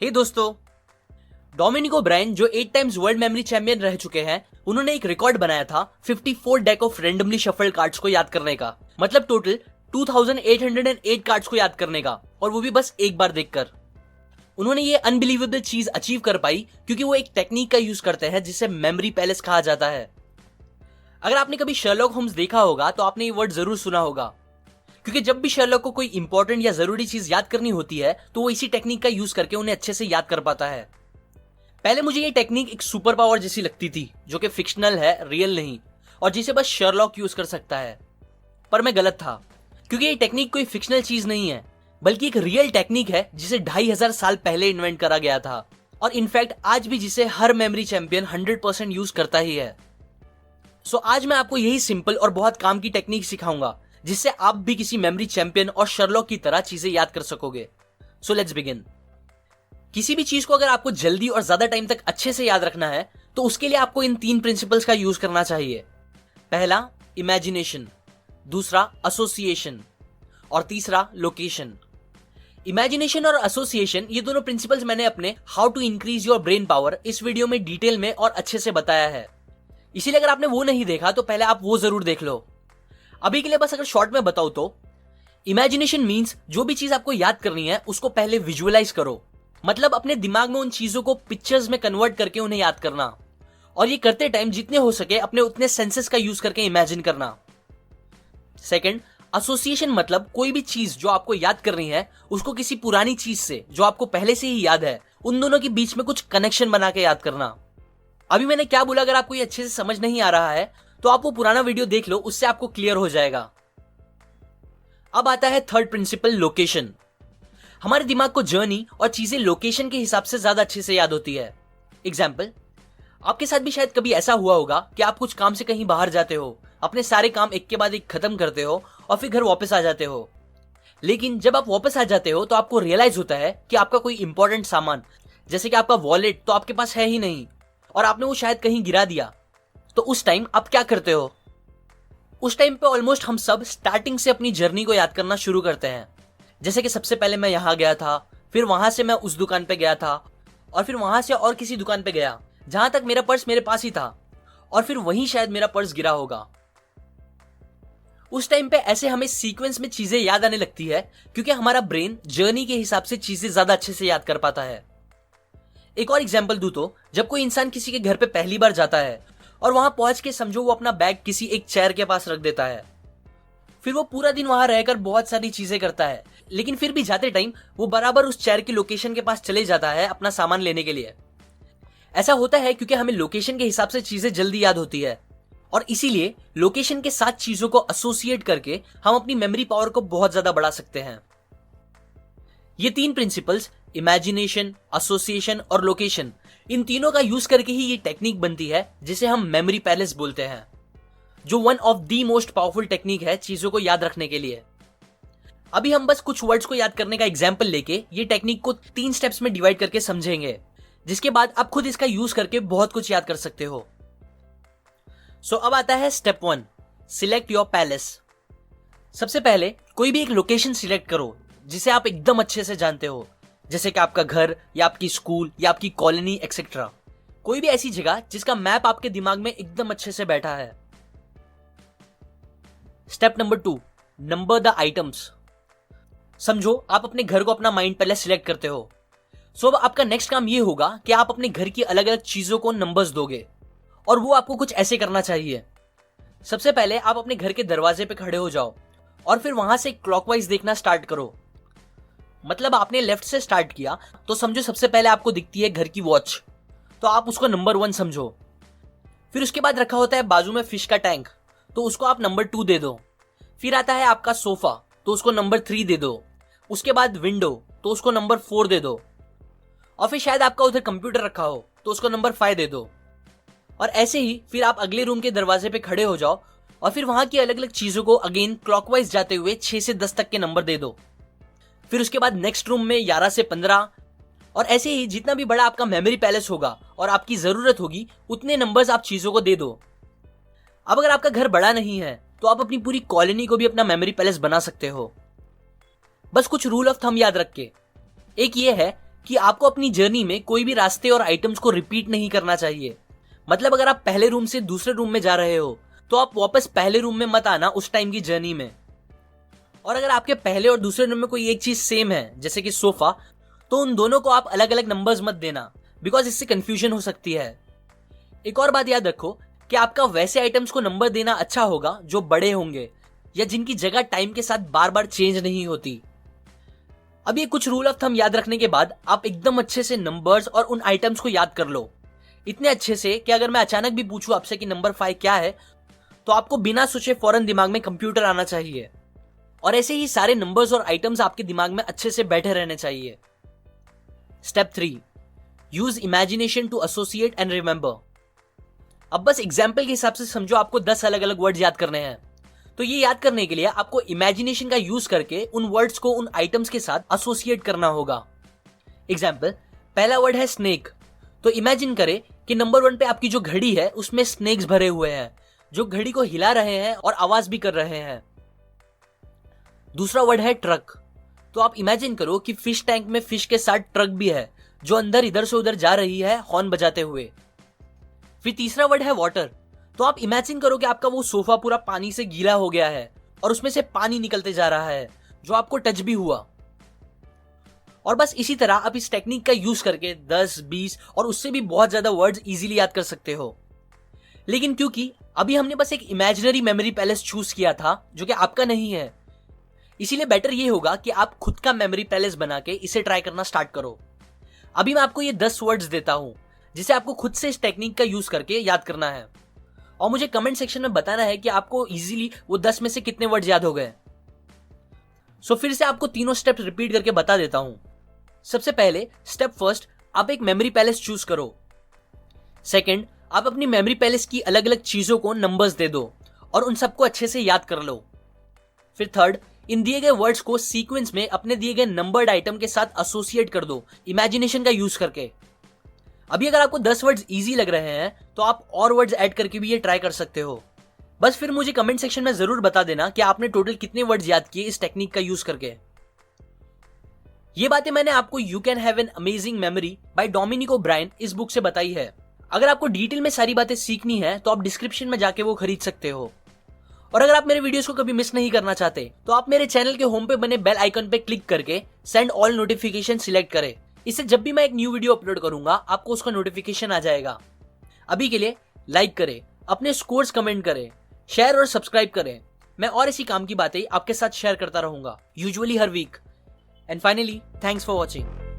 हे दोस्तों, Dominic O'Brien जो 8 times world memory champion रह चुके हैं, उन्होंने एक रिकॉर्ड बनाया था 54 deck of randomly shuffled cards को याद करने का। मतलब टोटल 2808 कार्ड्स को याद करने का, और वो भी बस एक बार देखकर। उन्होंने ये अनबिलीवेबल चीज अचीव कर पाई क्योंकि वो एक टेक्निक का यूज करते हैं जिसे मेमोरी पैलेस कहा जाता है। अगर आपने कभी शर्लॉक होम्स देखा होगा तो आपने ये वर्ड जरूर सुना होगा, क्योंकि जब भी शर्लॉक को कोई इंपॉर्टेंट या जरूरी चीज याद करनी होती है तो वो इसी टेक्निक का यूज करके उन्हें अच्छे से याद कर पाता है। पहले मुझे ये टेक्निक एक सुपर पावर जैसी लगती थी, जो कि फिक्शनल है, रियल नहीं, और जिसे बस शर्लॉक यूज कर सकता है। पर मैं गलत था, क्योंकि ये टेक्निक कोई फिक्शनल चीज नहीं है, बल्कि एक रियल टेक्निक है जिसे 2500 साल पहले इन्वेंट करा गया था, और इनफैक्ट आज भी जिसे हर मेमोरी चैंपियन 100% यूज करता ही है। सो आज मैं आपको यही सिंपल और बहुत काम की टेक्निक सिखाऊंगा, जिससे आप भी किसी मेमोरी चैंपियन और शर्लॉक की तरह चीजें याद कर सकोगे। So let's begin. किसी भी चीज को अगर आपको जल्दी और ज्यादा टाइम तक अच्छे से याद रखना है तो उसके लिए आपको इन 3 प्रिंसिपल्स का यूज करना चाहिए। पहला, इमेजिनेशन, दूसरा एसोसिएशन, और तीसरा लोकेशन। इमेजिनेशन और एसोसिएशन, ये दोनों प्रिंसिपल्स मैंने अपने how to increase your brain power इस वीडियो में डिटेल में और अच्छे से बताया है, इसीलिए अगर आपने वो नहीं देखा तो पहले आप वो जरूर देख लो। अभी के लिए बस अगर शॉर्ट में बताऊं तो इमेजिनेशन मीन्स जो भी चीज आपको याद करनी है उसको पहले विजुअलाइज करो, मतलब अपने दिमाग में उन चीजों को पिक्चर्स में कन्वर्ट करके उन्हें याद करना, और ये करते टाइम जितने हो सके अपने उतने सेंसेस का यूज करके इमेजिन करना। सेकंड, एसोसिएशन, मतलब कोई भी चीज जो आपको याद करनी है उसको किसी पुरानी चीज से जो आपको पहले से ही याद है, उन दोनों के बीच में कुछ कनेक्शन बना के याद करना। अभी मैंने क्या बोला, अगर आपको ये अच्छे से समझ नहीं आ रहा है तो आप वो पुराना वीडियो देख लो, उससे आपको क्लियर हो जाएगा। अब आता है थर्ड प्रिंसिपल, लोकेशन। हमारे दिमाग को जर्नी और चीजें लोकेशन के हिसाब से ज्यादा अच्छे से याद होती है। एग्जाम्पल, आपके साथ भी शायद कभी ऐसा हुआ होगा कि आप कुछ काम से कहीं बाहर जाते हो, अपने सारे काम एक के बाद एक खत्म करते हो और फिर घर वापस आ जाते हो। लेकिन जब आप वापस आ जाते हो तो आपको रियलाइज होता है कि आपका कोई इंपॉर्टेंट सामान, जैसे कि आपका वॉलेट, तो आपके पास है ही नहीं, और आपने वो शायद कहीं गिरा दिया। तो उस टाइम आप क्या करते हो? उस टाइम पे ऑलमोस्ट हम सब स्टार्टिंग से अपनी जर्नी को याद करना शुरू करते हैं। जैसे कि सबसे पहले मैं यहां गया था, फिर वहां से मैं उस दुकान पे गया था, और फिर वहां से और किसी दुकान पे गया जहां तक मेरा पर्स मेरे पास ही था, और फिर वहीं शायद मेरा पर्स गिरा होगा। उस टाइम पे ऐसे हमें सीक्वेंस में चीजें याद आने लगती है, क्योंकि हमारा ब्रेन जर्नी के हिसाब से चीजें ज्यादा अच्छे से याद कर पाता है। एक और एग्जांपल दूं तो, जब कोई इंसान किसी के घर पे पहली बार जाता है और वहां पहुंच के समझो वो अपना बैग किसी एक चेयर के पास रख देता है, फिर वो पूरा दिन वहां रहकर बहुत सारी चीजें करता है, लेकिन फिर भी जाते टाइम वो बराबर उस चेयर की लोकेशन के पास चले जाता है अपना सामान लेने के लिए। ऐसा होता है क्योंकि हमें लोकेशन के हिसाब से चीजें जल्दी याद होती है, और इसीलिए लोकेशन के साथ चीजों को एसोसिएट करके हम अपनी मेमोरी पावर को बहुत ज्यादा बढ़ा सकते हैं। ये 3 प्रिंसिपल्स, इमेजिनेशन, एसोसिएशन और लोकेशन, इन तीनों का यूज करके ही ये टेक्निक बनती है जिसे हम मेमोरी पैलेस बोलते हैं, जो one of the most powerful technique है चीजों को याद रखने के लिए। अभी हम बस कुछ वर्ड्स को याद करने का एग्जाम्पल लेके ये टेक्निक को 3 स्टेप्स में डिवाइड करके समझेंगे, जिसके बाद आप खुद इसका यूज करके बहुत कुछ याद कर सकते हो। सो अब आता है स्टेप 1, सिलेक्ट योर पैलेस। सबसे पहले कोई भी एक लोकेशन सिलेक्ट करो जिसे आप एकदम अच्छे से जानते हो, जैसे कि आपका घर या आपकी स्कूल या आपकी कॉलोनी एक्सेट्रा। कोई भी ऐसी जगह जिसका मैप आपके दिमाग में एकदम अच्छे से बैठा है। Step number 2, number the items. समझो आप अपने घर को अपना माइंड पहले सिलेक्ट करते हो, सो अब आपका नेक्स्ट काम ये होगा कि आप अपने घर की अलग अलग चीजों को नंबर्स दोगे, और वो आपको कुछ ऐसे करना चाहिए। सबसे पहले आप अपने घर के दरवाजे पे खड़े हो जाओ और फिर वहां से क्लॉकवाइज देखना स्टार्ट करो। मतलब आपने लेफ्ट से स्टार्ट किया तो समझो सबसे पहले आपको दिखती है घर की वॉच, तो आप उसको नंबर 1 समझो। फिर उसके बाद रखा होता है बाजू में फिश का टैंक, तो उसको आप नंबर 2 दे दो। फिर आता है आपका सोफा, तो उसको नंबर 3 दे दो। उसके बाद विंडो, तो उसको नंबर 4 दे दो। और फिर शायद आपका उधर कंप्यूटर रखा हो तो उसको नंबर 5 दे दो। और ऐसे ही फिर आप अगले रूम के दरवाजे पे खड़े हो जाओ और फिर वहां की अलग अलग चीजों को अगेन क्लॉकवाइज जाते हुए 6 से 10 तक के नंबर दे दो। फिर उसके बाद नेक्स्ट रूम में 11 से 15, और ऐसे ही जितना भी बड़ा आपका मेमोरी पैलेस होगा और आपकी जरूरत होगी उतने नंबर्स आप चीजों को दे दो। अब अगर आपका घर बड़ा नहीं है तो आप अपनी पूरी कॉलोनी को भी अपना मेमोरी पैलेस बना सकते हो। बस कुछ रूल ऑफ थंब याद रख के। एक ये है कि आपको अपनी जर्नी में कोई भी रास्ते और आइटम्स को रिपीट नहीं करना चाहिए। मतलब अगर आप पहले रूम से दूसरे रूम में जा रहे हो तो आप वापस पहले रूम में मत आना उस टाइम की जर्नी में। और अगर आपके पहले और दूसरे रूम में कोई एक चीज सेम है जैसे कि सोफा, तो उन दोनों को आप अलग अलग नंबर्स मत देना, बिकॉज इससे कंफ्यूजन हो सकती है। एक और बात याद रखो कि आपका वैसे आइटम्स को नंबर देना अच्छा होगा जो बड़े होंगे या जिनकी जगह टाइम के साथ बार बार चेंज नहीं होती। अब ये कुछ रूल ऑफ थंब याद रखने के बाद आप एकदम अच्छे से नंबर्स और उन आइटम्स को याद कर लो, इतने अच्छे से कि अगर मैं अचानक भी पूछूं आपसे कि नंबर 5 क्या है, तो आपको बिना सोचे फौरन दिमाग में कंप्यूटर आना चाहिए। और ऐसे ही सारे नंबर्स और आइटम्स आपके दिमाग में अच्छे से बैठे रहने चाहिए। Step 3, use imagination to associate and remember. अब बस एग्जाम्पल के हिसाब से समझो आपको 10 अलग अलग वर्ड्स याद करने हैं, तो ये याद करने के लिए आपको इमेजिनेशन का यूज करके उन वर्ड्स को उन आइटम्स के साथ एसोसिएट करना होगा। एग्जाम्पल, पहला वर्ड है स्नेक, तो इमेजिन करें कि नंबर 1 पे आपकी जो घड़ी है उसमें स्नेक्स भरे हुए हैं जो घड़ी को हिला रहे हैं और आवाज भी कर रहे हैं। दूसरा वर्ड है ट्रक, तो आप इमेजिन करो कि फिश टैंक में फिश के साथ ट्रक भी है जो अंदर इधर से उधर जा रही है हॉर्न बजाते हुए। फिर तीसरा वर्ड है वाटर, तो आप इमेजिन करो कि आपका वो सोफा पूरा पानी से गीला हो गया है और उसमें से पानी निकलते जा रहा है जो आपको टच भी हुआ। और बस इसी तरह आप इस टेक्निक का यूज करके 10, 20 और उससे भी बहुत ज्यादा वर्ड्स इजीली याद कर सकते हो। लेकिन क्योंकि अभी हमने बस एक इमेजिनरी मेमोरी पैलेस चूज किया था जो कि आपका नहीं है, इसीलिए बेटर ये होगा कि आप खुद का मेमोरी पैलेस बना के इसे ट्राई करना स्टार्ट करो। अभी मैं आपको ये 10 वर्ड्स देता हूं जिसे आपको खुद से इस टेक्निक का यूज करके याद करना है, और मुझे कमेंट सेक्शन में बताना है कि आपको इजीली वो 10 में से कितने वर्ड्स याद हो गए। सो फिर से आपको तीनों स्टेप्स रिपीट करके बता देता हूं। सबसे पहले स्टेप फर्स्ट, आप एक मेमोरी पैलेस चूज करो। सेकंड, आप अपनी मेमोरी पैलेस की अलग अलग चीजों को नंबर्स दे दो और उन सबको अच्छे से याद कर लो। फिर थर्ड, इन दिए गए वर्ड्स को सीक्वेंस में अपने दिए गए नंबर्ड आइटम के साथ एसोसिएट कर दो इमेजिनेशन का यूज करके। अभी अगर आपको 10 वर्ड्स इजी लग रहे हैं तो आप और वर्ड्स ऐड करके भी ये ट्राई कर सकते हो। बस फिर मुझे कमेंट सेक्शन में जरूर बता देना कि आपने टोटल कितने वर्ड्स याद किए इस टेक्निक का यूज करके। ये बातें मैंने आपको you can have an amazing memory by Dominic O'Brien इस बुक से बताई है। अगर आपको डिटेल में सारी बातें सीखनी है तो आप डिस्क्रिप्शन में जाके वो खरीद सकते हो। और अगर आप मेरे वीडियोस को कभी मिस नहीं करना चाहते तो आप मेरे चैनल के होम पे बने बेल आइकन पे क्लिक करके सेंड ऑल नोटिफिकेशन सिलेक्ट करें। इससे जब भी मैं एक न्यू वीडियो अपलोड करूंगा आपको उसका नोटिफिकेशन आ जाएगा। अभी के लिए लाइक करें, अपने स्कोर्स कमेंट करें, शेयर और सब्सक्राइब करें। मैं और इसी काम की बातें आपके साथ शेयर करता रहूंगा, यूजुअली हर week. And finally, thanks for watching.